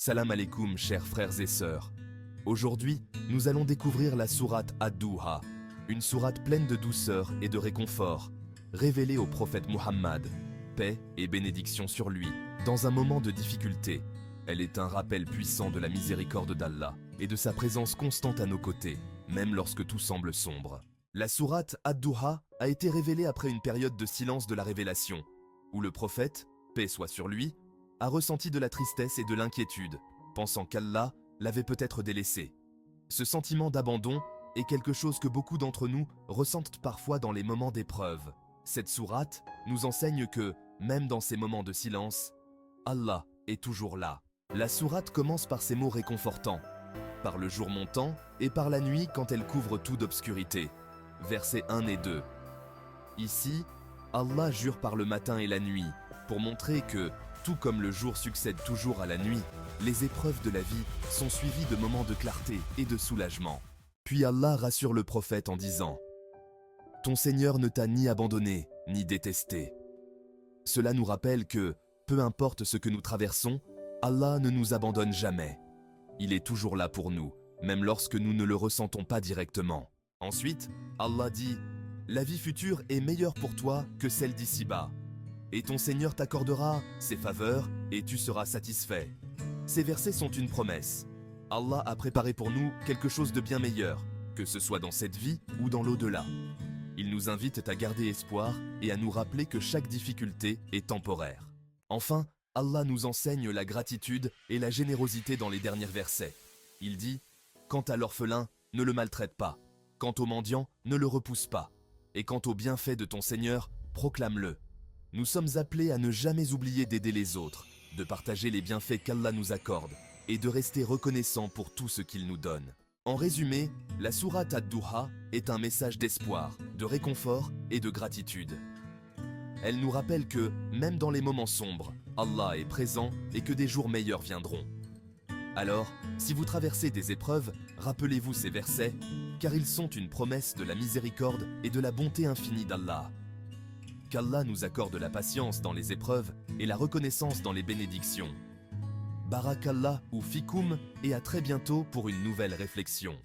Salam alaikum chers frères et sœurs. Aujourd'hui, nous allons découvrir la sourate Ad-Duha, une sourate pleine de douceur et de réconfort, révélée au prophète Muhammad, paix et bénédiction sur lui, dans un moment de difficulté. Elle est un rappel puissant de la miséricorde d'Allah et de sa présence constante à nos côtés, même lorsque tout semble sombre. La sourate Ad-Duha a été révélée après une période de silence de la révélation, où le prophète, paix soit sur lui, a ressenti de la tristesse et de l'inquiétude, pensant qu'Allah l'avait peut-être délaissé. Ce sentiment d'abandon est quelque chose que beaucoup d'entre nous ressentent parfois dans les moments d'épreuve. Cette sourate nous enseigne que, même dans ces moments de silence, Allah est toujours là. La sourate commence par ces mots réconfortants, par le jour montant et par la nuit quand elle couvre tout d'obscurité. Versets 1 et 2. Ici, Allah jure par le matin et la nuit, pour montrer que, tout comme le jour succède toujours à la nuit, les épreuves de la vie sont suivies de moments de clarté et de soulagement. Puis Allah rassure le prophète en disant « Ton Seigneur ne t'a ni abandonné, ni détesté. » Cela nous rappelle que, peu importe ce que nous traversons, Allah ne nous abandonne jamais. Il est toujours là pour nous, même lorsque nous ne le ressentons pas directement. Ensuite, Allah dit « La vie future est meilleure pour toi que celle d'ici-bas. Et ton Seigneur t'accordera ses faveurs et tu seras satisfait. » Ces versets sont une promesse. Allah a préparé pour nous quelque chose de bien meilleur, que ce soit dans cette vie ou dans l'au-delà. Il nous invite à garder espoir et à nous rappeler que chaque difficulté est temporaire. Enfin, Allah nous enseigne la gratitude et la générosité dans les derniers versets. Il dit « Quant à l'orphelin, ne le maltraite pas. Quant au mendiant, ne le repousse pas. Et quant au bienfait de ton Seigneur, proclame-le. » Nous sommes appelés à ne jamais oublier d'aider les autres, de partager les bienfaits qu'Allah nous accorde et de rester reconnaissants pour tout ce qu'il nous donne. En résumé, la sourate Ad-Duha est un message d'espoir, de réconfort et de gratitude. Elle nous rappelle que, même dans les moments sombres, Allah est présent et que des jours meilleurs viendront. Alors, si vous traversez des épreuves, rappelez-vous ces versets, car ils sont une promesse de la miséricorde et de la bonté infinie d'Allah. Qu'Allah nous accorde la patience dans les épreuves et la reconnaissance dans les bénédictions. Barakallah ou fikoum et à très bientôt pour une nouvelle réflexion.